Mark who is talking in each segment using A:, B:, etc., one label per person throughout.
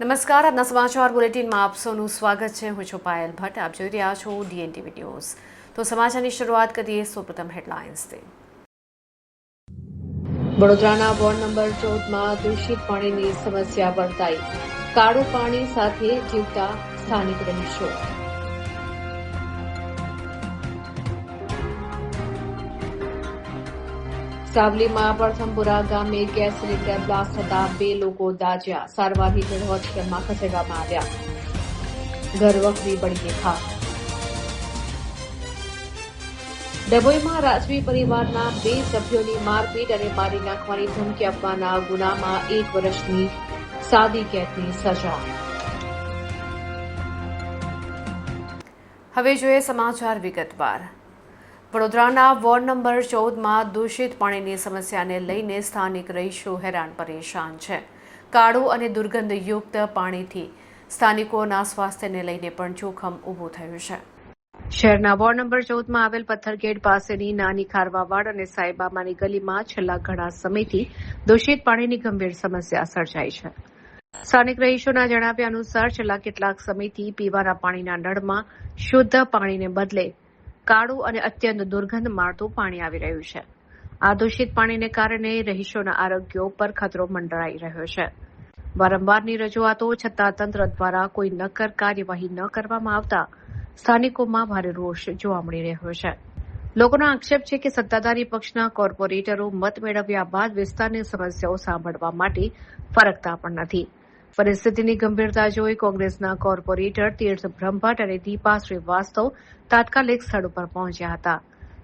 A: નમસ્કાર, આજના સમાચાર બુલેટિનમાં આપ સૌનું સ્વાગત છે. હું છું પાયલ ભટ્ટ. આપ જોઈ રહ્યા છો DNTV ન્યૂઝ. તો સમાચારની શરૂઆત કરીએ સૌપ્રથમ હેડલાઇન્સથી. વડોદરાના વોર્ડ નંબર 14માં દૂષિત પાણીની સમસ્યા વર્તાઈ. કાળું પાણી સાથે જીવતા સ્થાનિક રહીશો. સાવલીમાં પ્રથમપુરા ગામે ગેસ સિલિન્ડર બ્લાસ્ટ થતા 2 લોકો દાઝ્યા. સારવાર હેઠળ હોસ્પિટલમાં ખસેડવામાં આવ્યા. ઘર વખરી બળીને ખાખ. ડભોઈમાં રાજવી પરિવારના 2 સભ્યોની મારપીટ અને મારી નાખવાની ધમકી આપવાના ગુનામાં 1 વર્ષની સાદી કેદની સજા. હવે જોઈએ સમાચાર વિગતવાર. વડોદરાના વોર્ડ નંબર 14માં દૂષિત પાણીની સમસ્યાને લઈને સ્થાનિક રહીશો હેરાન પરેશાન છે. કાળું અને દુર્ગંધયુક્ત પાણીથી સ્થાનિકોના સ્વાસ્થ્યને લઈને પણ જોખમ ઊભું થયું છે. શહેરના વોર્ડ નંબર 14માં આવેલ પથ્થરગેટ પાસેની નાની ખારવાવાડ અને સાંઈબાબાની ગલીમાં છેલ્લા ઘણા સમયથી દૂષિત પાણીની ગંભીર સમસ્યા સર્જાઈ છે. સ્થાનિક રહીશોના જણાવ્યા અનુસાર છેલ્લા કેટલાક સમયથી પીવાના પાણીના નળમાં શુદ્ધ પાણીને બદલે કાળું અને અત્યંત દુર્ગંધ મારતું પાણી આવી રહ્યું છે. આ દૂષિત પાણીને કારણે રહીશોના આરોગ્ય ઉપર ખતરો મંડરાઈ રહ્યો છે. વારંવારની રજૂઆતો છતાં તંત્ર દ્વારા કોઈ નક્કર કાર્યવાહી ન કરવામાં આવતા સ્થાનિકોમાં ભારે રોષ જોવા મળી રહ્યો છે. લોકોનો આક્ષેપ છે કે સત્તાધારી પક્ષના કોર્પોરેટરો મત મેળવ્યા બાદ વિસ્તારની સમસ્યાઓ સાંભળવા માટે ફરકતા પણ નથી. પરિસ્થિતિની ગંભીરતા જોઈ કોંગ્રેસના કોર્પોરેટર તીર્થ બ્રહ્મભટ્ટ અને દીપા શ્રીવાસ્તવ તાત્કાલિક સ્થળ ઉપર પહોંચ્યા હતા.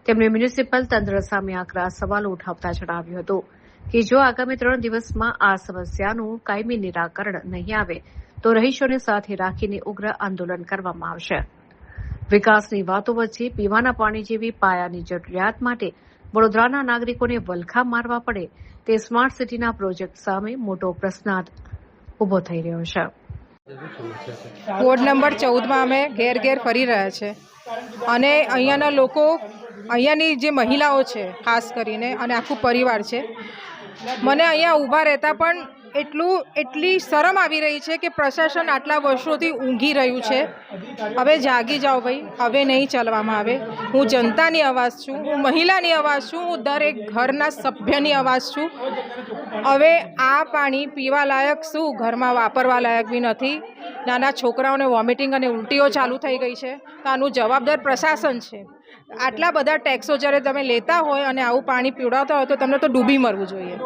A: તેમણે મ્યુનિસિપલ તંત્ર સામે આકરા સવાલો ઉઠાવતા જણાવ્યું હતું કે જો આગામી 3 દિવસમાં આ સમસ્યાનું કાયમી નિરાકરણ નહીં આવે તો રહીશોને સાથે રાખીને ઉગ્ર આંદોલન કરવામાં આવશે. વિકાસની વાતો વચ્ચે પીવાના પાણી જેવી પાયાની જરૂરિયાત માટે વડોદરાના નાગરિકોને વલખા મારવા પડે તે સ્માર્ટ સિટીના પ્રોજેક્ટ સામે મોટો પ્રશ્નાર્થ ઉભો થઈ રહ્યો છે.
B: વોર્ડ નંબર 14માં અમે ઘેર ઘેર ફરી રહ્યા છે અને અહીંયાના લોકો, અહીંયાની જે મહિલાઓ છે ખાસ કરીને અને આખું પરિવાર છે, મને અહીંયા ઊભા રહેતા પણ એટલી શરમ આવી રહી છે કે પ્રશાસન આટલા વર્ષોથી ઊંઘી રહ્યું છે. હવે જાગી જાઓ ભાઈ, હવે નહીં ચાલવામાં આવે. હું જનતાની અવાજ છું, હું મહિલાની અવાજ છું, હું દરેક ઘરના સભ્યની અવાજ છું. હવે આ પાણી પીવા લાયક શું, ઘરમાં વાપરવા લાયક બી નથી. નાના છોકરાઓને વોમિટિંગ અને ઉલટીઓ ચાલુ થઈ ગઈ છે. તો આનું જવાબદાર પ્રશાસન છે. આટલા બધા ટેક્સો જ્યારે તમે લેતા હોય અને આવું પાણી પીવડાવતા હોય તો તમને તો ડૂબી મરવું જોઈએ.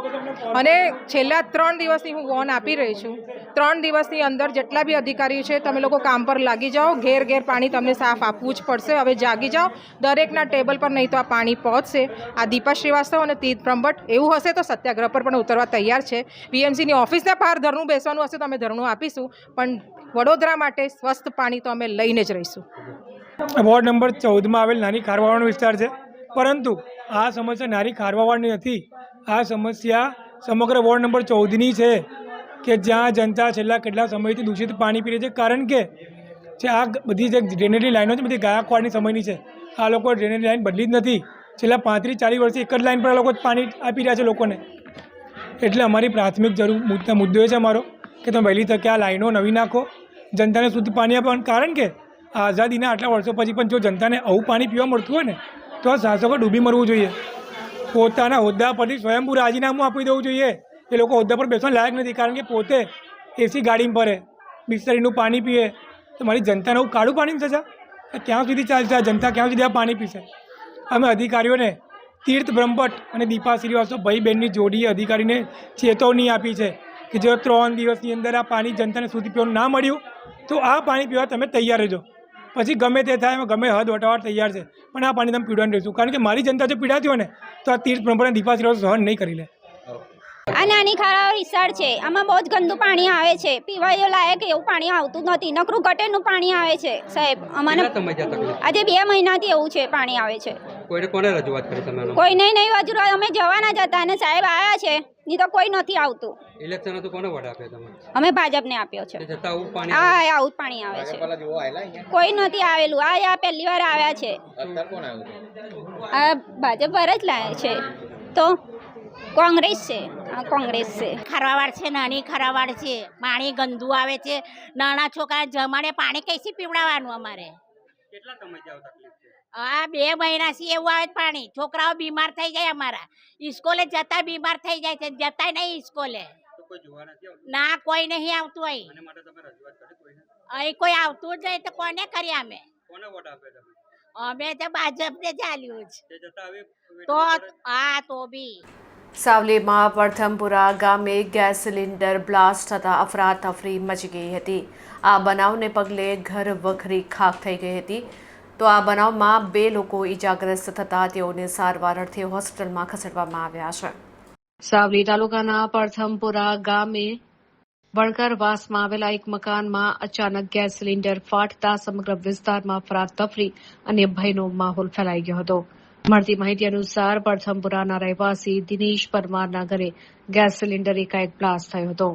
B: અને છેલ્લા 3 દિવસથી હું વોર્ન આપી રહી છું. 3 દિવસની અંદર જેટલા બી અધિકારીઓ છે તમે લોકો કામ પર લાગી જાઓ. ઘેર ઘેર પાણી તમને સાફ આપવું જ પડશે. હવે જાગી જાઓ. દરેકના ટેબલ પર નહીં તો આ પાણી પહોંચશે. આ દીપા શ્રીવાસ્તવ અને તીર્થ બ્રહ્મભટ્ટ એવું હશે તો સત્યાગ્રહ પર પણ ઉતરવા તૈયાર છે. BMCની ઓફિસના બહાર ધરણું બેસવાનું હશે તો અમે ધરણું આપીશું, પણ વડોદરા માટે સ્વસ્થ પાણી તો અમે લઈને જ રહીશું.
C: વોર્ડ નંબર 14માં આવેલ નાની ખારવાવાડનો વિસ્તાર છે, પરંતુ આ સમસ્યા નાની ખારવાવાડની નથી. આ સમસ્યા સમગ્ર વોર્ડ નંબર 14ની છે કે જ્યાં જનતા છેલ્લા કેટલા સમયથી દૂષિત પાણી પી રહી છે. કારણ કે આ બધી જે ડ્રેનેજની લાઈનો છે બધી ગાયકવાડની સમયની છે. આ લોકો ડ્રેનેજ લાઈન બદલી જ નથી. છેલ્લા 35-40 વર્ષથી એક જ લાઈન પર આ લોકો પાણી આપી રહ્યા છે લોકોને. એટલે અમારી પ્રાથમિક મુદ્દો એ છે અમારો કે તમે વહેલી તકે આ લાઈનો નવી નાખો, જનતાને શુદ્ધ પાણી આપવાનું. કારણ કે આઝાદીના આટલા વર્ષો પછી પણ જો જનતાને આવું પાણી પીવા મળતું હોય ને તો આ શાસકો ડૂબી મરવું જોઈએ. પોતાના હોદ્દા પરથી સ્વયંભૂ રાજીનામું આપી દેવું જોઈએ. એ લોકો હોદ્દા પર બેસવા લાયક નથી, કારણ કે પોતે એસી ગાડીમાં ફરે, બિસ્તરીનું પાણી પીએ. તો મારી જનતાને આવું કાળું પાણીની સજા ક્યાં સુધી ચાલશે? આ જનતા ક્યાં સુધી આ પાણી પીશે? અમે અધિકારીઓને તીર્થ બ્રહ્મભટ્ટ અને દીપા શ્રીવાસ્તવ ભાઈ બહેનની જોડીએ અધિકારીને ચેતવણી આપી છે કે જો 3 દિવસની અંદર આ પાણી જનતાને શુદ્ધ પીવાનું ના મળ્યું તો આ પાણી પીવા તમે તૈયાર રહેજો. પછી ગમે તે થાય, ગમે હદ વટાવટ તૈયાર છે, પણ આ પાણી તમે પીવાનું રહીશું. કારણ કે મારી જનતા જો પીડાતી હોય ને તો આ તીર્થ બ્રહ્મભટ્ટ અને દીપા શ્રીવાસ્તવ સહન નહીં કરી લે.
D: આ નાની ખારા વિસ્તાર છે, આમાં બહુ જ ગંદુ પાણી આવે છે. પીવા લાયક એવું પાણી આવતું નથી. નકરું ગટરનું પાણી આવે છે સાહેબ. અમને આજે 2 મહિનાથી એવું છે, પાણી આવે છે.
E: કોને રજૂઆત કરી તમે?
D: કોઈને નહીં રજૂઆત. અમે જવાના જ હતા અને સાહેબ આવ્યા છે, નહીં તો કોઈ નથી આવતું.
E: ઇલેક્શન હતું, કોને વોટ આપ્યો તમે?
D: અમે ભાજપને આપ્યો છે. હા, આવું પાણી આવે છે. કોઈ નથી આવેલું. આ પહેલી વાર આવ્યા છે. આ ભાજપ પર જ લાયા છે તો કોંગ્રેસ છે. કોંગ્રેસ છે.
F: ખારવાવાડ છે, નાની ખારવાવાડ છે, પાણી ગંદુ આવે છે. નાના છોકરા જમાડે પાણી કઈથી પીવડાવવાનું અમારે?
E: કેટલા સમયથી આવું તકલીફ છે?
F: આ 2 મહિનાથી એવું આવે છે પાણી. છોકરાઓ બીમાર થઈ જાય અમારા. સ્કૂલે જતા બીમાર થઈ જાય છે, જતા નહીં સ્કૂલે.
E: તો કોઈ જોવા નથી આવતું?
F: ના, કોઈ નહીં આવતું અહીં.
E: આને માટે તમે રજૂઆત કરી કોઈને?
F: અહીં કોઈ આવતું જ નહીં તો કોને કરીએ અમે?
E: કોને વોટ આપ્યો તમે?
F: અમે તો ભાજપને ચાલ્યું જ.
E: તે જતા હવે
F: તો હા તો બી
A: સાવલીમાં પ્રથમપુરા ગામે ગેસ સિલિન્ડર બ્લાસ્ટ થતાં અફરાતફરી મચી ગઈ હતી. આ બનાવને પગલે ઘર વખરી ખાખ થઈ ગઈ હતી. તો આ બનાવમાં 2 લોકો ઈજાગ્રસ્ત થતાં તેઓને સારવાર અર્થે હોસ્પિટલમાં ખસેડવામાં આવ્યા છે. સાવલી તાલુકાના પ્રથમપુરા ગામે વણકરવાસમાં આવેલા એક મકાનમાં અચાનક ગેસ સિલિન્ડર ફાટતા સમગ્ર વિસ્તારમાં અફરાતફરી અને ભયનો માહોલ ફેલાઈ ગયો હતો. મળતી માહિતી અનુસાર પ્રથમપુરાના રહેવાસી દિનેશ પરમારના ઘરે ગેસ સિલિન્ડર એકાએક બ્લાસ્ટ થયો હતો.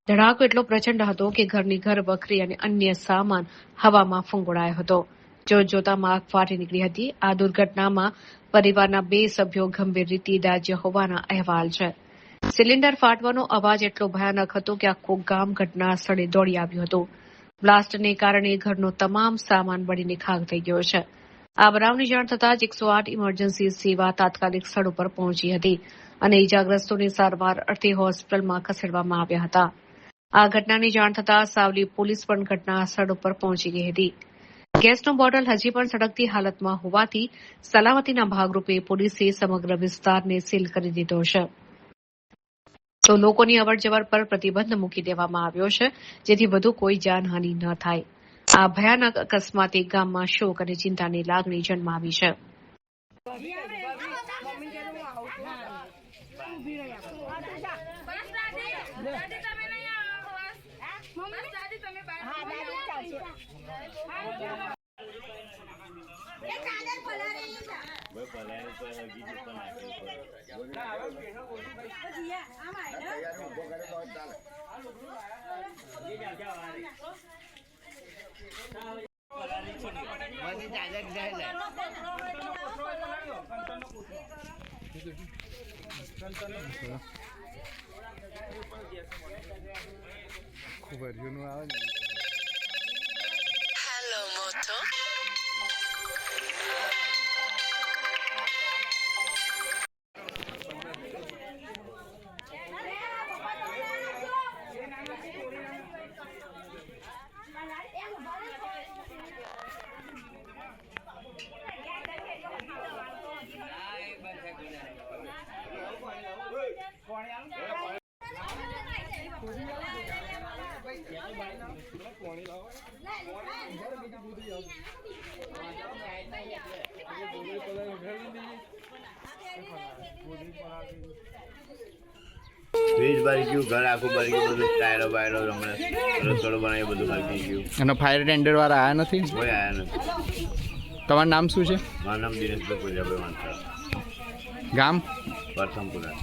A: ધડાકો એટલો પ્રચંડ હતો કે ઘરની ઘર વખરી અને અન્ય સામાન હવામાં ફંગોળાયો હતો. જોતજોતામાં આગ ફાટી નીકળી હતી. આ દુર્ઘટનામાં પરિવારના 2 સભ્યો ગંભીર રીતે દાઝ્યા હોવાના અહેવાલ છે. સિલિન્ડર ફાટવાનો અવાજ એટલો ભયાનક હતો કે આખું ગામ ઘટના સ્થળે દોડી આવ્યું હતું. બ્લાસ્ટને કારણે ઘરનો તમામ સામાન બળીને ખાખ થઈ ગયો છે. આ બનાવની જાણ થતાં જ 108 ઇમરજન્સી સેવા તાત્કાલિક સ્થળ ઉપર પહોંચી હતી અને ઇજાગ્રસ્તોને સારવાર અર્થે હોસ્પિટલમાં ખસેડવામાં આવ્યા હતા. આ ઘટનાની જાણ થતાં સાવલી પોલીસ પણ ઘટના સ્થળ ઉપર પહોંચી ગઈ હતી. ગેસનો બોટલ હજી પણ સળગતી હાલતમાં હોવાથી સલામતીના ભાગરૂપે પોલીસે સમગ્ર વિસ્તારને સીલ કરી દીધો છે. તો લોકોની અવરજવર પર પ્રતિબંધ મૂકી દેવામાં આવ્યો છે, જેથી વધુ કોઈ જાનહાનિ ન થાય. આ ભયાનક અકસ્માતે ગામમાં શોક અને ચિંતાની લાગણી જન્માવી છે.
G: ફ્રીજ ભરી ગયું, ઘર આખું ભરી ગયું, બધું ટાયરો બાયરો હમણાં રસોડો બનાવી બધું ખાઈ ગયું.
H: અને ફાયર ટેન્ડર વાળા આવ્યા નથી?
G: કોઈ આવ્યા નથી.
H: તમારું નામ શું છે?
G: મારું નામ દિનેશભાઈ પૂજાભાઈ માનસરા,
H: ગામ
G: પ્રથમપુરા.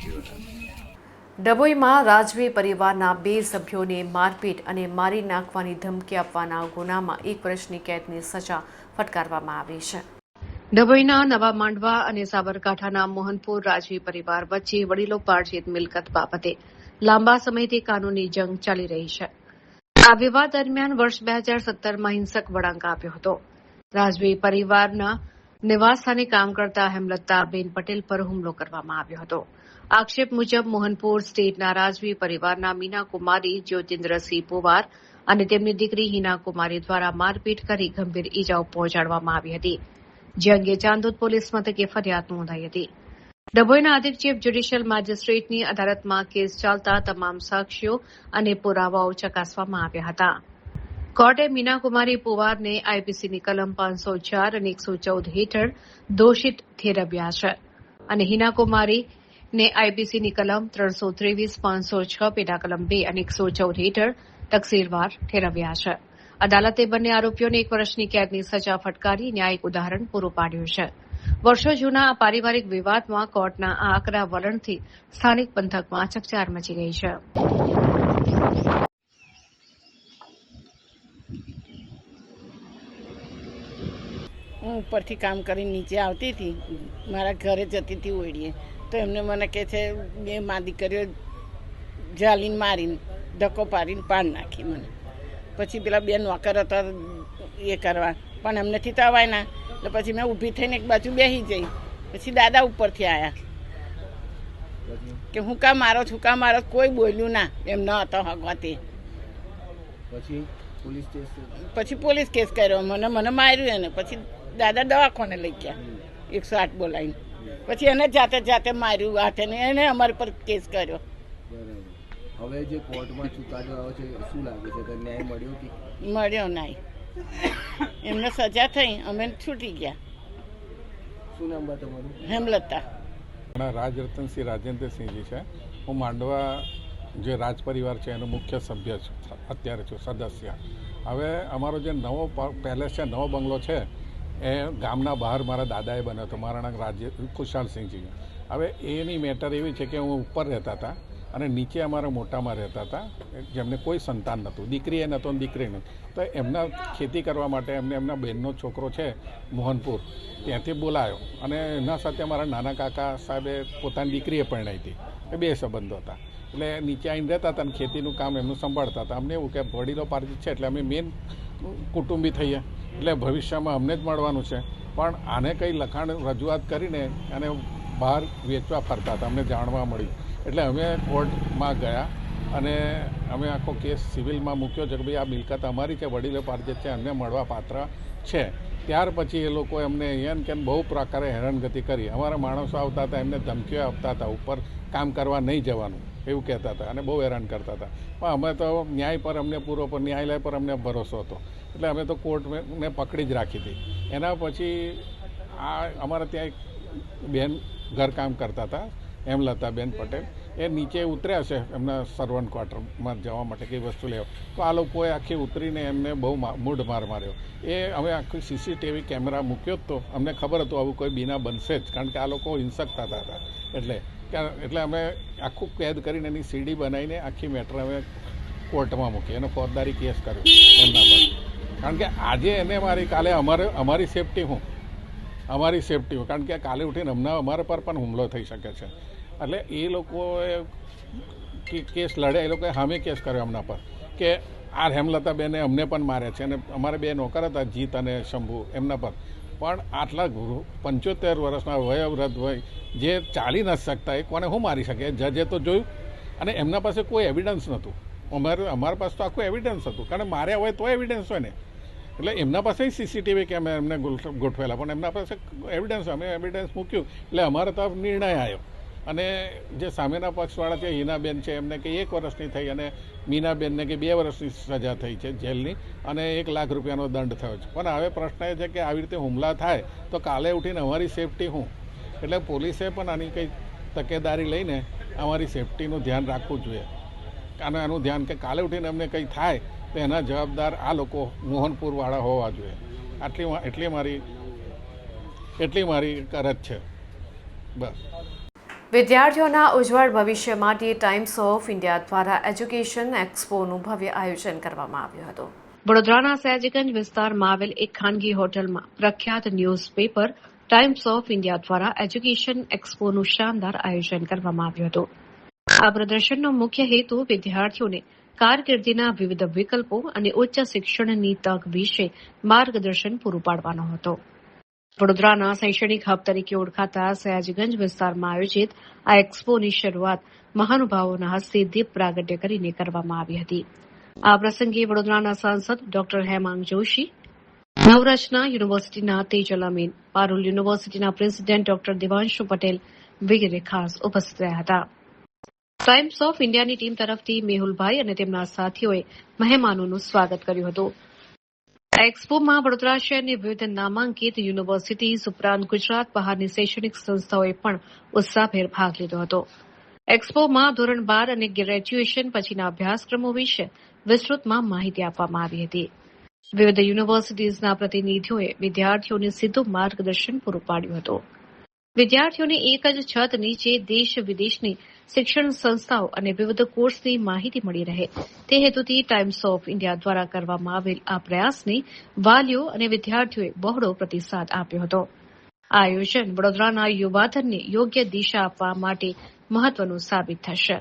A: ડભોઈમાં રાજવી પરિવારના 2 સભ્યોને મારપીટ અને મારી નાખવાની ધમકી આપવાના ગુનામાં 1 વર્ષની કેદની સજા ફટકારવામાં આવી છે. ડભોઈના નવા માંડવા અને સાબરકાંઠાના મોહનપુર રાજવી પરિવાર વચ્ચે વડીલોપાર્જિત મિલકત બાબતે લાંબા સમયથી કાનૂની જંગ ચાલી રહી છે. આ વિવાદ દરમિયાન વર્ષ 2017માં હિંસક વળાંક આપ્યો હતો. રાજવી પરિવારના નિવાસસ્થાને કામ કરતા હેમલતાબેન પટેલ પર હુમલો કરવામાં આવ્યો હતો. આક્ષેપ મુજબ મોહનપુર સ્ટેટના રાજવી પરિવારના મીના કુમારી, જ્યોતિન્દ્રસિંહ પુવાર અને તેમની દીકરી હિના કુમારી દ્વારા મારપીટ કરી ગંભીર ઇજાઓ પહોંચાડવામાં આવી હતી, જે અંગે ચાંદોદ પોલીસ મથકે ફરિયાદ નોંધાઈ હતી. ડભોઈના અધિક ચીફ જ્યુડિશિયલ મેજિસ્ટ્રેટની અદાલતમાં કેસ ચાલતા તમામ સાક્ષીઓ અને પુરાવાઓ ચકાસવામાં આવ્યા હતા. કોર્ટે મીના કુમારી પુવારને આઈપીસીની કલમ 504 અને 114 હેઠળ દોષિત ઠેરવ્યા છે અને હિના કુમારીને આઈપીસીની કલમ 323, 506, પેટા કલમ 2 અને 114 હેઠળ તકસીરવાર ઠેરવ્યા છે. અદાલતે બંને આરોપીઓને 1 વર્ષની કેદની સજા ફટકારી ન્યાયિક ઉદાહરણ પૂરું પાડ્યું છે. વર્ષો જૂના આ પારિવારિક વિવાદમાં કોર્ટના આ આકરા વલણથી સ્થાનિક પંથકમાં ચકચાર મચી ગઈ છે.
I: હું ઉપરથી કામ કરીને નીચે આવતી હતી, મારા ઘરે જતી હતી ઓળીએ, તો એમને મને કહે છે બે મા દીકરીઓ જાલીને મારીને ધક્કો પાડીને પાડ નાખી મને. પછી પેલા બે નોકર હતા એ કરવા, પણ એમનેથી તો અવાય ના. એટલે પછી મેં ઊભી થઈને એક બાજુ બેસી જઈ. પછી દાદા ઉપરથી આવ્યા કે હું કાં મારો છું, કાં મારો, કોઈ બોલ્યું ના. એમ ન હતો હગવાથી. પછી પોલીસ કેસ કર્યો, મને માર્યું એને. પછી દાદા દવાખાને લઈ ગયા 108 બોલાવીને. પછી એને જાતે માર્યું હાથે ને એને અમારી પર કેસ કર્યો.
J: હવે જે કોર્ટમાં ચુકાદો આવ્યો છે શું લાગે છે, ન્યાય મળ્યો કે
I: મળ્યો નહીં? એમને સજા થઈ, અમે છૂટી ગયા.
J: શું નામ બા તમારું?
I: હેમલતા.
K: રાજરતનસિંહ રાજેન્દ્રસિંહજી છે. હું માંડવા જે રાજ પરિવાર છે એનો મુખ્ય સભ્ય છું, અત્યારે છું સદસ્ય. હવે અમારો જે નવો પેલેસ છે, નવો બંગલો છે, એ ગામના બહાર મારા દાદાએ બન્યો હતો, મારા નામ ખુશાલસિંહજી. હવે એની મેટર એવી છે કે હું ઉપર રહેતા હતા અને નીચે અમારા મોટામાં રહેતા હતા, જેમને કોઈ સંતાન નહોતું, દીકરી એ નહોતો ને દીકરી નહોતું. તો એમના ખેતી કરવા માટે એમના બહેનનો છોકરો છે મોહનપુર, ત્યાંથી બોલાયો અને એના સાથે અમારા નાના કાકા સાહેબે પોતાની દીકરીએ પરણાવી હતી. એ બે સંબંધો હતા. એટલે નીચે આવીને રહેતા હતા અને ખેતીનું કામ એમનું સંભાળતા હતા. અમને એવું કે વડીલો પાર્ટી છે એટલે અમે મેન કુટુંબી થઈએ, એટલે ભવિષ્યમાં અમને જ મળવાનું છે. પણ આને કંઈ લખાણ રજૂઆત કરીને અને બહાર વેચવા ફરતા હતા, અમને જાણવા મળ્યું. એટલે અમે કોર્ટમાં ગયા અને અમે આખો કેસ સિવિલમાં મૂક્યો છે કે ભાઈ આ મિલકત અમારી છે, વડીલો પાર્જેત છે, અમને મળવા પાત્ર છે. ત્યાર પછી એ લોકો એમને અહીંયા કે બહુ પ્રકારે હેરાનગતિ કરી. અમારા માણસો આવતા હતા, એમને ધમકીઓ આપતા હતા, ઉપર કામ કરવા નહીં જવાનું એવું કહેતા હતા અને બહુ હેરાન કરતા હતા. પણ અમે તો ન્યાય પર અમને ન્યાયાલય પર અમને ભરોસો હતો, એટલે અમે તો કોર્ટને પકડી જ રાખી હતી. એના પછી અમારા ત્યાં એક બેન ઘરકામ કરતા હતા, હેમલતાબેન પટેલ. એ નીચે ઉતર્યા છે એમના સર્વન્ટ ક્વાર્ટરમાં જવા માટે કંઈ વસ્તુ લેવા. તો આ લોકોએ આખી ઉતરીને એમને બહુ મૂઢ માર માર્યો. એ અમે આખી CCTV કેમેરા મૂક્યો જ તો અમને ખબર હતું આવું કોઈ બીના બનશે જ, કારણ કે આ લોકો હિંસક થતા હતા. એટલે અમે આખું કેદ કરીને એની CD બનાવીને આખી મેટર અમે કોર્ટમાં મૂકી, એનો ફોજદારી કેસ કર્યો એમના પર. કારણ કે આજે એને મારી, કાલે અમારી સેફટી અમારી સેફટી, કારણ કે કાલે ઉઠીને અમારા પર પણ હુમલો થઈ શકે છે. એટલે એ લોકોએ કેસ લડ્યા, એ લોકોએ સામે કેસ કર્યો એમના પર કે આ હેમલતાબેને અમને પણ માર્યા છે અને અમારે બે નોકર હતા જીત અને શંભુ, એમના પર પણ આટલા 75 વર્ષના વયોવૃદ્ધ હોય જે ચાલી નથી શકતા, એ કોને શું મારી શકે? જજે તો જોયું અને એમના પાસે કોઈ એવિડન્સ નહોતું. અમારા પાસે તો આખું એવિડન્સ હતું, કારણ કે માર્યા હોય તો એવિડન્સ હોય ને. એટલે એમના પાસે CCTV કે અમે એમને ગોઠવેલા, પણ એમના પાસે એવિડન્સ, અમે એવિડન્સ મૂક્યું એટલે અમારો તો નિર્ણય આવ્યો. અને જે સામેના પક્ષવાળા છે હિનાબેન છે, એમને કે 1 વર્ષની થઈ અને મીનાબેનને કે 2 વર્ષની સજા થઈ છે જેલની અને ₹1 લાખ દંડ થયો છે. પણ હવે પ્રશ્ન એ છે કે આવી રીતે હુમલા થાય તો કાલે ઉઠીને અમારી સેફટી શું? એટલે પોલીસે પણ આની કંઈ તકેદારી લઈને અમારી સેફટીનું ધ્યાન રાખવું જોઈએ. અને આનું ધ્યાન કે કાલે ઉઠીને અમને કંઈ થાય તો એના જવાબદાર આ લોકો મોહનપુરવાળા હોવા જોઈએ. એટલી મારી કરજ છે. બસ.
A: વિદ્યાર્થીઓના ઉજ્જવળ ભવિષ્ય માટે ટાઈમ્સ ઓફ ઇન્ડિયા દ્વારા એજ્યુકેશન એક્સપોનું ભવ્ય આયોજન કરવામાં આવ્યું હતું. વડોદરાના સયાજીગંજ વિસ્તારમાં આવેલ એક ખાનગી હોટલમાં પ્રખ્યાત ન્યૂઝપેપર ટાઈમ્સ ઓફ ઇન્ડિયા દ્વારા એજ્યુકેશન એક્સપોનું શાનદાર આયોજન કરવામાં આવ્યું હતું. આ પ્રદર્શનનો મુખ્ય હેતુ વિદ્યાર્થીઓને કારકિર્દીના વિવિધ વિકલ્પો અને ઉચ્ચ શિક્ષણની તક વિશે માર્ગદર્શન પૂરું પાડવાનો હતો. વડોદરાના શૈક્ષણિક હબ તરીકે ઓળખાતા સયાજીગંજ વિસ્તારમાં આયોજિત આ એક્સપોની શરૂઆત મહાનુભાવોના હસ્તે દીપ પ્રાગટ્ય કરીને કરવામાં આવી હતી. આ પ્રસંગે વડોદરાના સાંસદ ડોક્ટર હેમાંગ જોશી, નવરચના યુનિવર્સિટીના તેજલ અમીન, પારુલ યુનિવર્સિટીના પ્રેસિડેન્ટ ડોક્ટર દેવાંશુ પટેલ વગેરે ખાસ ઉપસ્થિત રહ્યા હતા. ટાઈમ્સ ઓફ ઇન્ડિયાની ટીમ તરફથી મેહુલભાઈ અને તેમના સાથીઓએ મહેમાનોનું સ્વાગત કર્યું હતું. આ એક્સપોમાં વડોદરા શહેરની વિવિધ નામાંકિત યુનિવર્સિટીઝ ઉપરાંત ગુજરાત બહારની શૈક્ષણિક સંસ્થાઓએ પણ ઉત્સાહભેર ભાગ લીધો હતો. એક્સપોમાં ધોરણ 12 અને ગ્રેજ્યુએશન પછીના અભ્યાસક્રમો વિશે વિસ્તૃતમાં માહિતી આપવામાં આવી હતી. વિવિધ યુનિવર્સિટીઝના પ્રતિનિધિઓએ વિદ્યાર્થીઓને સીધું માર્ગદર્શન પૂરું પાડ્યું હતું. વિદ્યાર્થીઓને એક જ છત નીચે દેશ વિદેશની શિક્ષણ સંસ્થાઓ અને વિવિધ કોર્સની માહિતી મળી રહે તે હેતુથી ટાઈમ્સ ઓફ ઇન્ડિયા દ્વારા કરવામાં આવેલ આ પ્રયાસને વાલીઓ અને વિદ્યાર્થીઓએ બહોળો પ્રતિસાદ આપ્યો હતો. આ આયોજન વડોદરાના યુવાધનને યોગ્ય દિશા આપવા માટે મહત્વનું સાબિત થશે.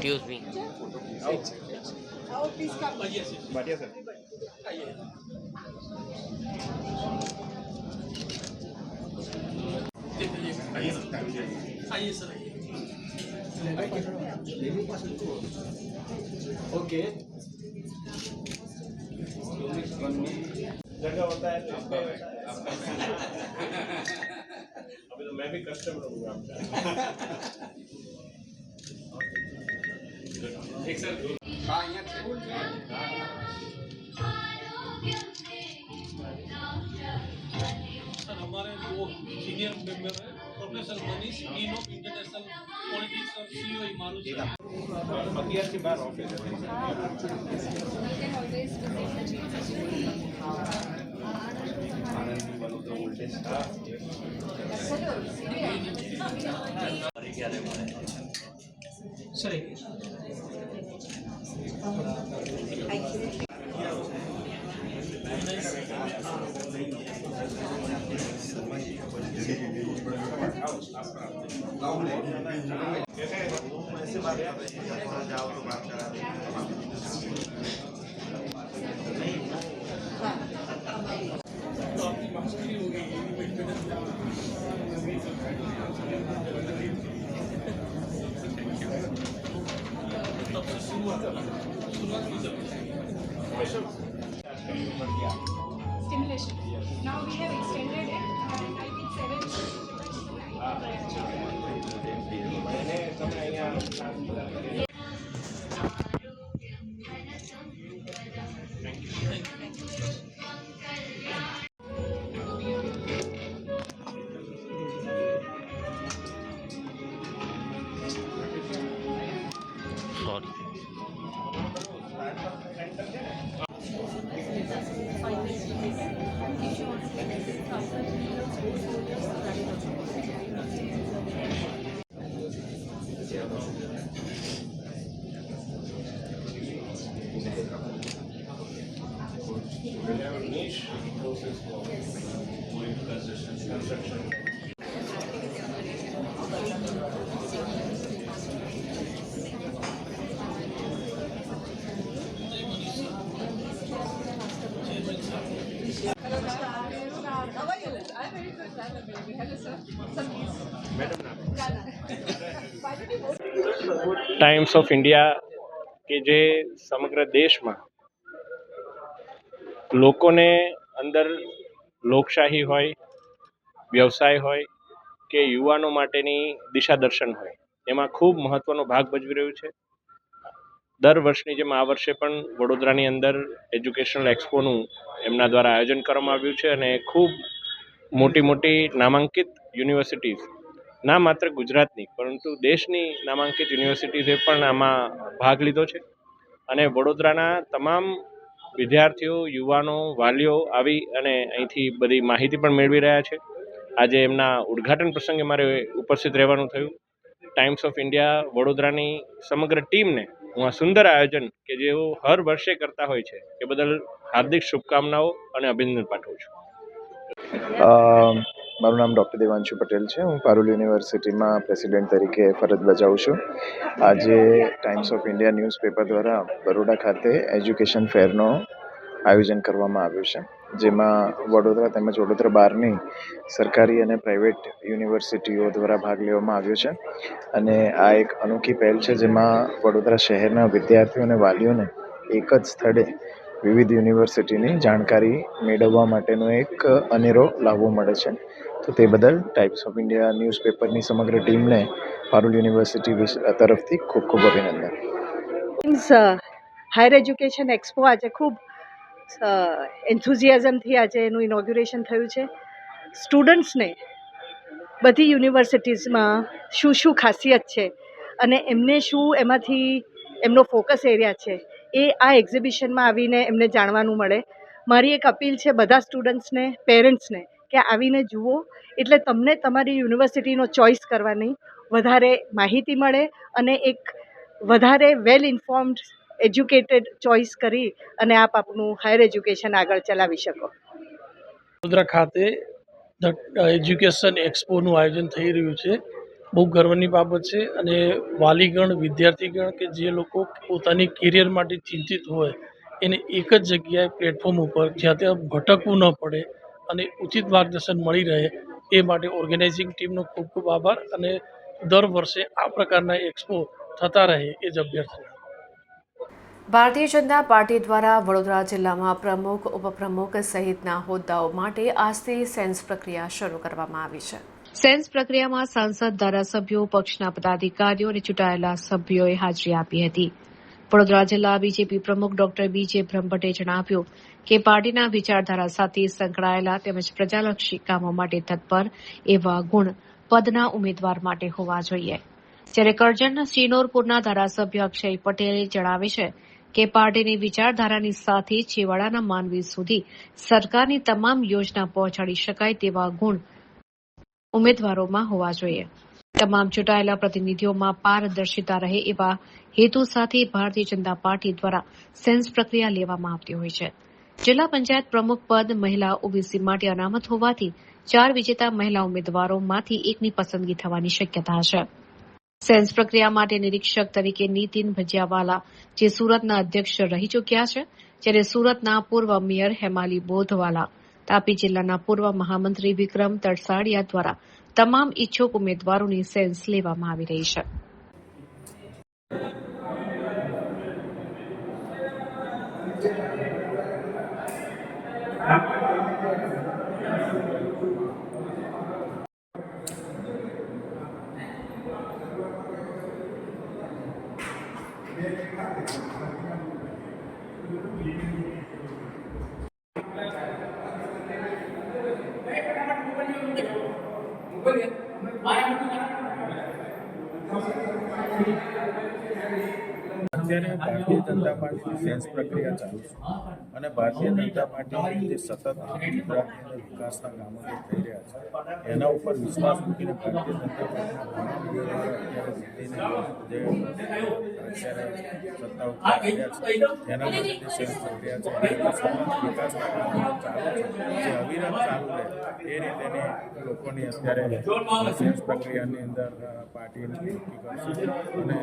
L: Excuse me.
J: Okay. जगह होता है तो अभी तो मैं भी कस्टमर हूँ आपका. एक सर हाँ
M: सर हमारे वो सीनियर मेंबर है professor Manish dean of international politics और सीईओ हिमालय
J: मतियार के बाहर ऑफिस है.
B: Stimulation. Now we have extended it, and I think 7.
L: Sorry.
N: Times of India કે જે સમગ્ર દેશમાં લોકોને અંદર લોકશાહી હોય, વ્યવસાય હોય કે યુવાનો માટેની દિશા દર્શન હોય એમાં ખૂબ મહત્ત્વનો ભાગ ભજવી રહ્યું છે. દર વર્ષની જેમ આ વર્ષે પણ વડોદરાની અંદર એજ્યુકેશનલ એક્સપોનું એમના દ્વારા આયોજન કરવામાં આવ્યું છે અને ખૂબ મોટી મોટી નામાંકિત યુનિવર્સિટીઝ, ના માત્ર ગુજરાતની પરંતુ દેશની નામાંકિત યુનિવર્સિટીઝે પણ આમાં ભાગ લીધો છે અને વડોદરાના તમામ વિદ્યાર્થીઓ, યુવાનો, વાલીઓ આવી અને અહીંથી બધી માહિતી પણ મેળવી રહ્યા છે. આજે એમના ઉદ્ઘાટન પ્રસંગે મારે ઉપસ્થિત રહેવાનું થયું. ટાઈમ્સ ઓફ ઇન્ડિયા વડોદરાની સમગ્ર ટીમને હું આ સુંદર આયોજન કે જેઓ હર વર્ષે કરતા હોય છે એ બદલ હાર્દિક શુભકામનાઓ અને અભિનંદન પાઠવું છું.
O: મારું નામ ડૉક્ટર દેવાંશુ પટેલ છે. હું પારુલ યુનિવર્સિટીમાં પ્રેસિડેન્ટ તરીકે ફરજ બજાવું છું. આજે ટાઈમ્સ ઓફ ઇન્ડિયા ન્યૂઝપેપર દ્વારા બરોડા ખાતે એજ્યુકેશન ફેરનો આયોજન કરવામાં આવ્યું છે, જેમાં વડોદરા તેમજ વડોદરા બહારની સરકારી અને પ્રાઇવેટ યુનિવર્સિટીઓ દ્વારા ભાગ લેવામાં આવ્યો છે. અને આ એક અનોખી પહેલ છે, જેમાં વડોદરા શહેરના વિદ્યાર્થીઓ અને વાલીઓને એક જ સ્થળે વિવિધ યુનિવર્સિટીની જાણકારી મેળવવા માટેનો એક અનેરો લાભો મળે છે. તો તે બદલ ટાઈમ્સ ઓફ ઇન્ડિયા ન્યૂઝપેપરની સમગ્ર ટીમને પારુલ યુનિવર્સિટી તરફથી ખૂબ ખૂબ અભિનંદન.
P: હાયર એજ્યુકેશન એક્સપો આજે ખૂબ એન્થુઝિયાઝમથી આજે એનું ઇનોગ્યુરેશન થયું છે. સ્ટુડન્ટ્સને બધી યુનિવર્સિટીઝમાં શું શું ખાસિયત છે અને એમને શું એમાંથી એમનો ફોકસ એરિયા છે એ આ એક્ઝિબિશનમાં આવીને એમને જાણવાનું મળે. મારી એક અપીલ છે બધા સ્ટુડન્ટ્સને, પેરેન્ટ્સને કે આવીને જુઓ એટલે તમને તમારી યુનિવર્સિટીનો ચોઇસ કરવાની વધારે માહિતી મળે અને એક વધારે વેલ ઇન્ફોર્મ્ડ એજ્યુકેટેડ ચોઇસ કરી અને આપ આપનું હાયર એજ્યુકેશન આગળ ચલાવી શકો.
M: વડોદરા ખાતે એજ્યુકેશન એક્સપોનું આયોજન થઈ રહ્યું છે. બહુ ગર્વની બાબત છે અને વાલીગણ, વિદ્યાર્થીગણ કે જે લોકો પોતાની કેરિયર માટે ચિંતિત હોય એને એક જ જગ્યાએ પ્લેટફોર્મ ઉપર જ્યાં ત્યાં ભટકવું ન પડે અને ઉચિત માર્ગદર્શન મળી રહે એ માટે ઓર્ગેનાઇઝિંગ ટીમનો ખૂબ ખૂબ આભાર અને દર વર્ષે આ પ્રકારના એક્સપો થતા રહે એ જ અભ્યર્થના.
A: ભારતીય જનતા પાર્ટી દ્વારા વડોદરા જિલ્લામાં પ્રમુખ, ઉપપ્રમુખ સહિતના હોદ્દાઓ માટે આજથી સેન્સ પ્રક્રિયા શરૂ કરવામાં આવી છે. સેન્સ પ્રક્રિયામાં સાંસદ, ધારાસભ્યો, પક્ષના પદાધિકારીઓ અને ચૂંટાયેલા સભ્યોએ હાજરી આપી હતી. વડોદરા જિલ્લા બીજેપી પ્રમુખ ડોક્ટર બીજે બ્રહ્મભટ્ટે જણાવ્યું કે પાર્ટીના વિચારધારા સાથે સંકળાયેલા તેમજ પ્રજાલક્ષી કામો માટે તત્પર એવા ગુણ પદના ઉમેદવાર માટે હોવા જોઈએ. જ્યારે કરજણ શ્રીનોરપુરના ધારાસભ્ય અક્ષય પટેલે જણાવે છે કે પાર્ટીની વિચારધારાની સાથે છેવાડાના માનવી સુધી સરકારની તમામ યોજના પહોંચાડી શકાય તેવા ગુણ ઉમેદવારોમાં હોવા જોઈએ. તમામ ચૂંટાયેલા પ્રતિનિધિઓમાં પારદર્શિતા રહે એવા હેતુ સાથે ભારતીય જનતા પાર્ટી દ્વારા સેન્સ પ્રક્રિયા લેવામાં આવતી હોય છે. જિલ્લા પંચાયત પ્રમુખ પદ મહિલા ઓબીસી માટે અનામત હોવાથી 4 વિજેતા મહિલા ઉમેદવારોમાંથી એકની પસંદગી થવાની શક્યતા છે. સેન્સ પ્રક્રિયા માટે નિરીક્ષક તરીકે નીતિન ભજિયાવાલા જે સુરતના અધ્યક્ષ રહી ચૂક્યા છે, જ્યારે સુરતના પૂર્વ મેયર હેમાલી બોધવાલા, તાપી જિલ્લાના પૂર્વ મહામંત્રી વિક્રમ તરસાડિયા દ્વારા તમામ ઇચ્છુક ઉમેદવારોની સેન્સ લેવામાં આવી રહી છે.
Q: અત્યારે ભારતીય જનતા પાર્ટીની સેન્સ પ્રક્રિયા ચાલુ છે અને ભારતીય જનતા પાર્ટી જે સતત ગુજરાતની વિકાસના કામો જે થઈ રહ્યા છે એના ઉપર વિશ્વાસ મૂકીને ભારતીય જનતા પાર્ટીના ઘણા ઉમેદવારો અત્યારે સત્તા ઉપર આવ્યા છે એના માટે જે સેન્સ પ્રક્રિયા છે સતત વિકાસના કામો ચાલુ છે જે અવિરત ચાલુ રહે એ રીતેની લોકોની અત્યારે સેન્સ પ્રક્રિયાની અંદર પાર્ટી નક્કી કરશે અને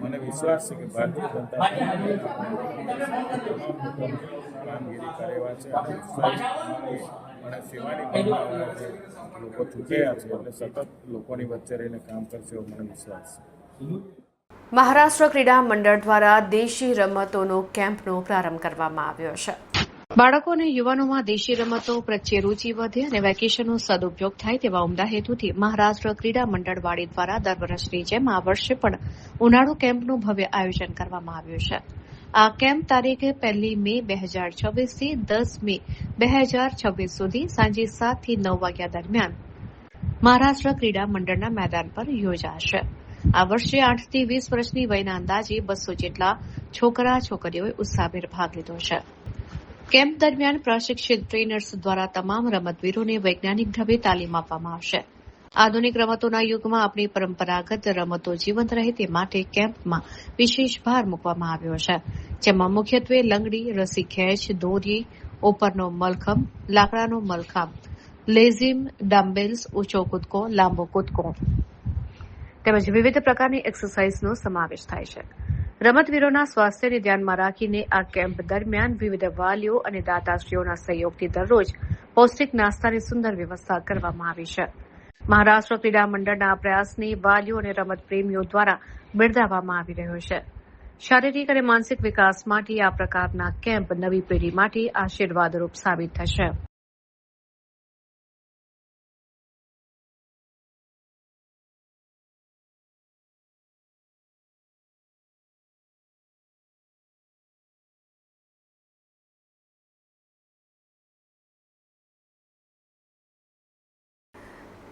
Q: મને વિશ્વાસ છે કે ભારતીય જનતા પાર્ટી કામગીરી કરે એવા છે અને સેવાની ભાવનાવાળા જે લોકો ચૂક્યા છે એટલે સતત લોકોની વચ્ચે રહીને કામ કરશે એવો મને વિશ્વાસ છે.
A: મહારાષ્ટ્ર ક્રીડા મંડળ દ્વારા દેશી રમતોનો કેમ્પનો પ્રારંભ કરવામાં આવ્યો છે. બાળકો અને યુવાનોમાં દેશી રમતો પ્રત્યે રૂચિ વધે અને વેકેશનનો સદુપયોગ થાય તેવા ઉમદા હેતુથી મહારાષ્ટ્ર ક્રીડા મંડળ વાડી દ્વારા દર વર્ષની જેમ આ વર્ષે પણ ઉનાળુ કેમ્પનું ભવ્ય આયોજન કરવામાં આવ્યું છે. આ કેમ્પ તારીખ 1 મે 2026 થી 10 મે 2026 સુધી સાંજે 7 થી 9 વાગ્યા દરમિયાન મહારાષ્ટ્ર ક્રીડા મંડળના મેદાન પર યોજાશે. આ વર્ષે 8 થી 20 વર્ષની વયના અંદાજે 200 જેટલા છોકરા છોકરીઓએ ઉત્સાહભેર ભાગ લીધો છે. કેમ્પ દરમિયાન પ્રશિક્ષિત ટ્રેનર્સ દ્વારા તમામ રમતવીરોને વૈજ્ઞાનિક ઢબે તાલીમ આપવામાં આવશે. આધુનિક રમતોના યુગમાં આપણી પરંપરાગત રમતો જીવંત રહે તે માટે કેમ્પમાં વિશેષ ભાર મૂકવામાં આવ્યો છે, જેમાં મુખ્યત્વે લંગડી, રસી ખેંચ, દોરી, ઉપરનો મલખંબ, લાકડાનો મલખાંબ, લેઝિમ, ડમ્બેલ્સ, ઊંચો કૂદકો, લાંબો કૂદકો તેમજ વિવિધ પ્રકારની એક્સરસાઇઝનો સમાવેશ થાય છે. રમતવીરોના સ્વાસ્થ્યને ધ્યાનમાં રાખીને આ કેમ્પ દરમિયાન વિવિધ વાલીઓ અને દાતાશ્રીઓના સહયોગથી દરરોજ પૌષ્ટિક નાસ્તાની સુંદર વ્યવસ્થા કરવામાં આવી છે. મહારાષ્ટ્ર ક્રીડા મંડળના આ પ્રયાસને વાલીઓ અને રમત પ્રેમીઓ દ્વારા બિરદાવવામાં આવી રહ્યો છે. શારીરિક અને માનસિક વિકાસ માટે આ પ્રકારના કેમ્પ નવી પેઢી માટે આશીર્વાદરૂપ સાબિત થશે.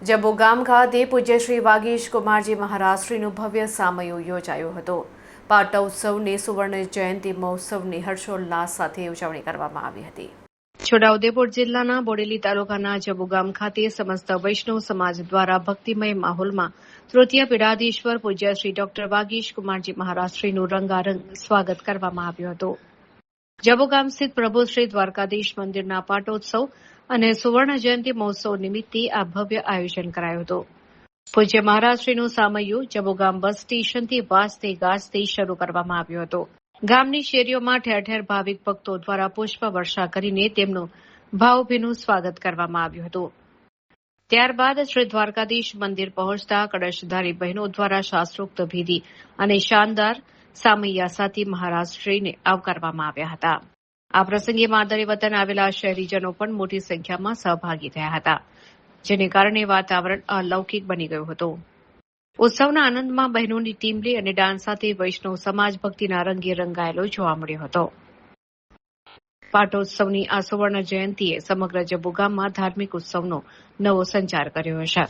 A: જબો ગામ ખાતે પૂજ્ય શ્રી વાગીશ કુમારજી મહારાજશ્રીનું ભવ્ય સામયું યોજાયો હતો. પાટોત્સવની સુવર્ણ જયંતિ મહોત્સવની હર્ષોલ્લાસ સાથે ઉજવણી કરવામાં આવી હતી. છોટાઉદેપુર જિલ્લાના બોડેલી તાલુકાના જબુ ગામ ખાતે સમસ્ત વૈષ્ણવ સમાજ દ્વારા ભક્તિમય માહોલમાં તૃતીય પીડાધીશ્વર પૂજ્ય શ્રી ડોક્ટર વાગીશ કુમારજી મહારાજશ્રીનું રંગારંગ સ્વાગત કરવામાં આવ્યું હતું. જબુ ગામ સ્થિત પ્રભુ શ્રી દ્વારકાધીશ મંદિરના પાટોત્સવ અને સુવર્ણ જયંતિ મહોત્સવ નિમિત્તે આ ભવ્ય આયોજન કરાયું હતું. પૂજ્ય મહારાજશ્રીનું સામયું જબુ ગામ બસ સ્ટેશનથી વાજતે ગાજતે શરૂ કરવામાં આવ્યું હતું. ગામની શેરીઓમાં ઠેર ઠેર ભાવિક ભક્તો દ્વારા પુષ્પ વર્ષા કરીને તેમનું ભાવભીનું સ્વાગત કરવામાં આવ્યું હતું. ત્યારબાદ શ્રી દ્વારકાધીશ મંદિર પહોંચતા કળશધારી બહેનો દ્વારા શાસ્ત્રોક્ત વિધિ અને શાનદાર સામૈયા સાથે મહારાજશ્રીને આવકારવામાં આવ્યા હતા. આ પ્રસંગે માદરે વતન આવેલા શહેરીજનો પણ મોટી સંખ્યામાં સહભાગી થયા હતા, જેને કારણે વાતાવરણ અલૌકિક બની ગયું હતું. ઉત્સવના આનંદમાં બહેનોની ટીમલી અને ડાન્સ સાથે વૈષ્ણવ સમાજ ભક્તિના રંગે રંગાયેલો જોવા મળ્યો હતો. પાટોત્સવની આ સુવર્ણ જયંતિએ સમગ્ર જબુ ગામમાં ધાર્મિક ઉત્સવનો નવો સંચાર કર્યો છે.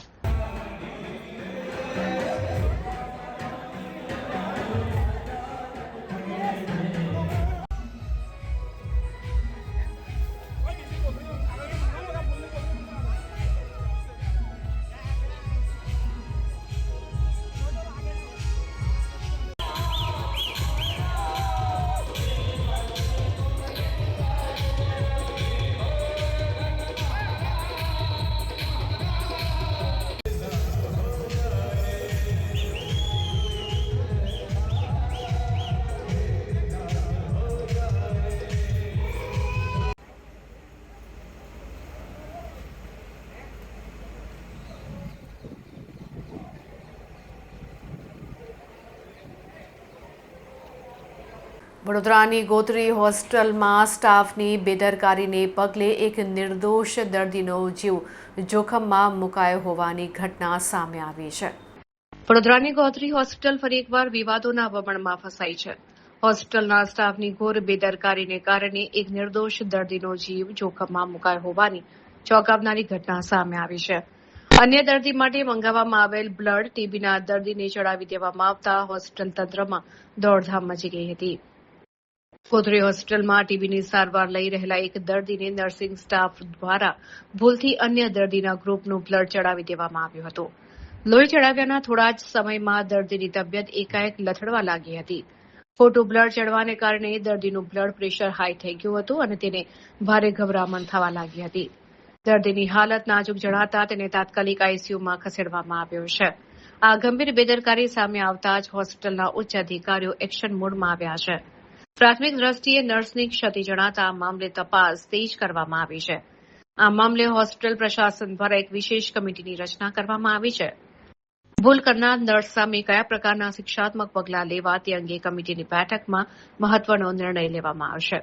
A: વડોદરાની ગોત્રી હોસ્પિટલમાં સ્ટાફની બેદરકારીને પગલે એક નિર્દોષ દર્દીનો જીવ જોખમમાં મુકાયો હોવાની ઘટના સામે આવી છે. વડોદરાની ગોત્રી હોસ્પિટલ ફરી એકવાર વિવાદોના વમણમાં ફસાઈ છે. હોસ્પિટલના સ્ટાફની ઘોર બેદરકારીને કારણે એક નિર્દોષ દર્દીનો જીવ જોખમમાં મુકાયો હોવાની ચોંકાવનારી ઘટના સામે આવી છે. અન્ય દર્દી માટે મંગાવવામાં આવેલ બ્લડ ટીબીના દર્દીને ચડાવી દેવામાં આવતા હોસ્પિટલ તંત્રમાં દોડધામ મચી ગઈ હતી. ગોત્રી હોસ્પિટલમાં ટીબીની સારવાર લઈ રહેલા એક દર્દીને નર્સિંગ સ્ટાફ દ્વારા ભૂલથી અન્ય દર્દીના ગ્રુપનું બ્લડ ચડાવી દેવામાં આવ્યું હતું. લોહી ચડાવ્યાના થોડા જ સમયમાં દર્દીની તબિયત એકાએક લથડવા લાગી હતી. ખોટું બ્લડ ચડવાને કારણે દર્દીનું બ્લડ પ્રેશર હાઈ થઈ ગયું હતું અને તેને ભારે ગભરામણ થવા લાગી હતી. દર્દીની હાલત નાજુક જણાતા તેને તાત્કાલિક આઈસીયુમાં ખસેડવામાં આવ્યો છે. આ ગંભીર બેદરકારી સામે આવતા જ હોસ્પિટલના ઉચ્ચ અધિકારીઓ એક્શન મોડમાં આવ્યા છે. પ્રાથમિક દ્રષ્ટિએ નર્સની ક્ષતિ જણાતા આ મામલે તપાસ તેજ કરવામાં આવી છે. આ મામલે હોસ્પિટલ પ્રશાસન દ્વારા એક વિશેષ કમિટીની રચના કરવામાં આવી છે. ભૂલ કરનાર નર્સ સામે કયા પ્રકારના શિક્ષાત્મક પગલાં લેવા તે અંગે કમિટીની બેઠકમાં મહત્વનો નિર્ણય લેવામાં આવશે.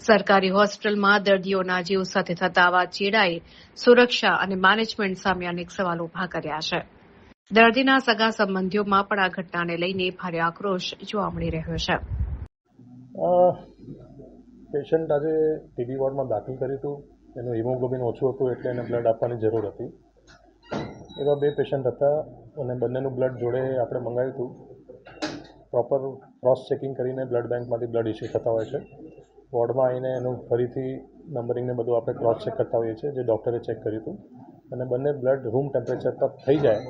A: સરકારી હોસ્પિટલમાં દર્દીઓના જીવ સાથે થતા આવા ચેડાએ સુરક્ષા અને મેનેજમેન્ટ સામે અનેક સવાલો ઉભા કર્યા છે. દર્દીના સગા સંબંધીઓમાં પણ આ ઘટનાને લઈને ભારે આક્રોશ જોવા મળી રહ્યો છે.
K: પેશન્ટ આજે ટીબી વોર્ડમાં દાખલ કર્યું હતું. એનું હિમોગ્લોબિન ઓછું હતું એટલે એને બ્લડ આપવાની જરૂર હતી. એવા 2 પેશન્ટ હતા અને બંનેનું બ્લડ જોડે આપણે મંગાવ્યું હતું. પ્રોપર ક્રોસ ચેકિંગ કરીને બ્લડ બેંકમાંથી બ્લડ ઇસ્યુ થતા હોય છે. વોર્ડમાં આવીને એનું ફરીથી નંબરિંગને બધું આપણે ક્રોસ ચેક કરતા હોઈએ છીએ, જે ડૉક્ટરે ચેક કર્યું હતું. અને બંને બ્લડ રૂમ ટેમ્પરેચર પર થઈ જાય,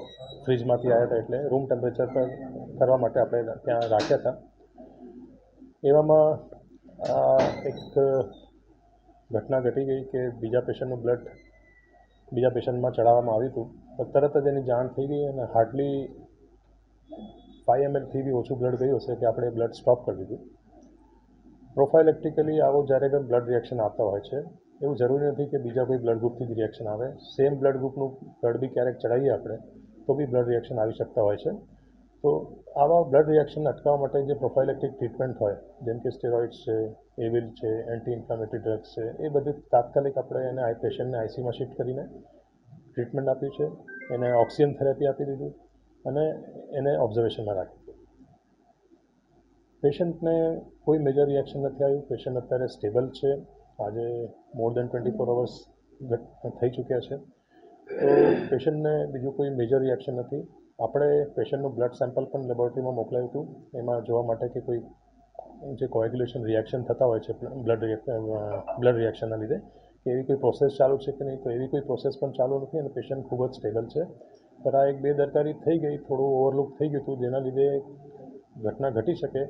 K: ફ્રીજમાંથી આવ્યા હતા એટલે રૂમ ટેમ્પરેચર પર કરવા માટે આપણે ત્યાં રાખ્યા હતા. એવામાં એક ઘટના ઘટી ગઈ કે બીજા પેશન્ટનું બ્લડ બીજા પેશન્ટમાં ચડાવવામાં આવ્યું હતું. તો તરત જ એની જાણ થઈ ગઈ અને હાર્ડલી 5 mlથી બી ઓછું બ્લડ ગયું હશે કે આપણે બ્લડ સ્ટોપ કરી દીધું. પ્રોફાઇલેક્ટિકલી આવો જ્યારે પણ બ્લડ રિએક્શન આવતા હોય છે, એવું જરૂરી નથી કે બીજા કોઈ બ્લડ ગ્રુપથી જ રિએક્શન આવે. સેમ બ્લડ ગ્રુપનું બ્લડ બી ક્યારેક ચડાવીએ આપણે તો બી બ્લડ રિએક્શન આવી શકતા હોય છે. તો આવા બ્લડ રિએક્શન અટકાવવા માટે જે પ્રોફાઇલેક્ટિક ટ્રીટમેન્ટ હોય, જેમ કે સ્ટેરોઇડ્સ છે, એવિલ છે, એન્ટી ઇન્ફ્લામેટરી ડ્રગ્સ છે, એ બધી તાત્કાલિક આપણે એને પેશન્ટને આઈસીયુમાં શિફ્ટ કરીને ટ્રીટમેન્ટ આપ્યું છે. એને ઓક્સિજન થેરાપી આપી દીધું અને એને ઓબ્ઝર્વેશનમાં રાખ્યું. પેશન્ટને કોઈ મેજર રિએક્શન નથી આવ્યું. પેશન્ટ અત્યારે સ્ટેબલ છે. આજે મોર દેન 24 અવર્સ થઈ ચૂક્યા છે
R: તો પેશન્ટને બીજું કોઈ મેજર રિએક્શન નથી. આપણે પેશન્ટનું બ્લડ સેમ્પલ પણ લેબોરેટરીમાં મોકલાયું હતું એમાં જોવા માટે કે કોઈ જે કોએગ્યુલેશન રિએક્શન થતા હોય છે બ્લડ રિએક્શનના લીધે કે એવી કોઈ પ્રોસેસ ચાલુ છે કે નહીં, તો એવી કોઈ પ્રોસેસ પણ ચાલુ નથી અને પેશન્ટ ખૂબ જ સ્ટેબલ છે. પણ આ એક બેદરકારી થઈ ગઈ, થોડું ઓવરલુક થઈ ગયું હતું જેના લીધે ઘટના ઘટી શકે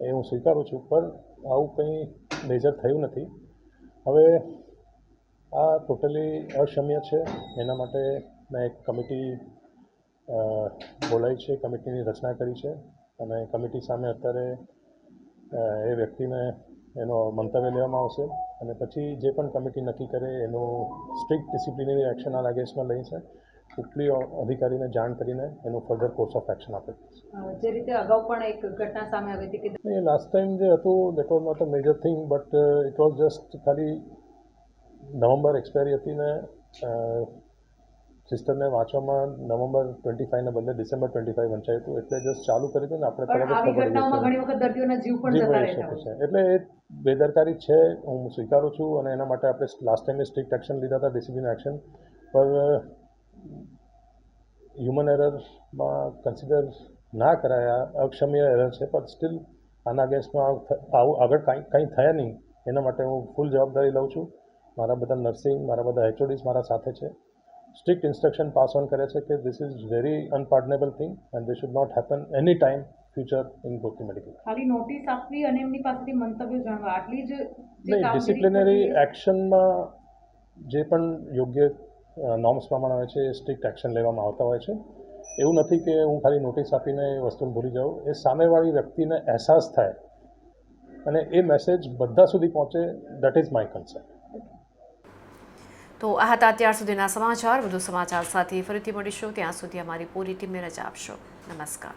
R: એ હું સ્વીકારું છું, પણ આવું કંઈ મેજર થયું નથી. હવે આ ટોટલી અક્ષમ્ય છે. એના માટે મેં એક કમિટી બોલાવી છે, કમિટીની રચના કરી છે અને કમિટી સામે અત્યારે એ વ્યક્તિને એનો મંતવ્ય લેવામાં આવશે અને પછી જે પણ કમિટી નક્કી કરે એનું સ્ટ્રિક્ટ ડિસિપ્લિનરી એક્શન આ કેસમાં લઈ છે. ઉપલી અધિકારીને જાણ કરીને એનું ફર્ધર કોર્સ ઓફ એક્શન આપે.
B: જે રીતે અગાઉ પણ એક ઘટના સામે આવી હતી કે
R: લાસ્ટ ટાઈમ જે હતું that was not a major thing, but it was just ખાલી નવેમ્બર એક્સપાયરી હતી ને સિસ્ટરને વાંચવામાં નવેમ્બર 25ને બદલે ડિસેમ્બર 25 વંચાયું હતું, એટલે જસ્ટ ચાલુ કરી હતું ને આપણે તરત જ ખબર
B: ઘણી વખત દર્દીઓના જીવ પણ જતા રહેતા હોય
R: છે. એટલે એ બેદરકારી છે, હું સ્વીકારું છું અને એના માટે આપણે લાસ્ટ ટાઈમે સ્ટ્રિક્ટ એક્શન લીધા હતા, ડિસિપ્લિન એક્શન. પર હ્યુમન એરરમાં કન્સિડર ના કરાયા, અક્ષમ્ય એરર છે, પણ સ્ટીલ આના અગેન્સ્ટમાં આવું આગળ કંઈ થયા નહીં એના માટે હું ફૂલ જવાબદારી લઉં છું. મારા બધા નર્સિંગ, મારા બધા HODs મારા સાથે છે. સ્ટ્રિક્ટ ઇન્સ્ટ્રક્શન પાસ ઓન કરે છે કે this is very unpardonable thing and this should not happen any time future in Gotri medical.
B: ખાલી નોટિસ આપવી અને એમની પાસેથી મંતવ્યો જાણવા આટલી જ
R: નહીં, ડિસિપ્લિનરી એક્શનમાં જે પણ યોગ્ય નોર્મ્સ પ્રમાણે હોય છે એ સ્ટ્રિક્ટ એક્શન લેવામાં આવતા હોય છે. એવું નથી કે હું ખાલી નોટિસ આપીને એ વસ્તુને ભૂલી જાઉં. એ સામેવાળી વ્યક્તિને અહેસાસ થાય અને એ મેસેજ બધા સુધી પહોંચે, દેટ ઇઝ માય કન્સર્ન.
A: તો આ હતા અત્યાર સુધીના સમાચાર. વધુ સમાચાર સાથે ફરીથી મળીશું. ત્યાં સુધી અમારી પૂરી ટીમને રજા આપશો. નમસ્કાર.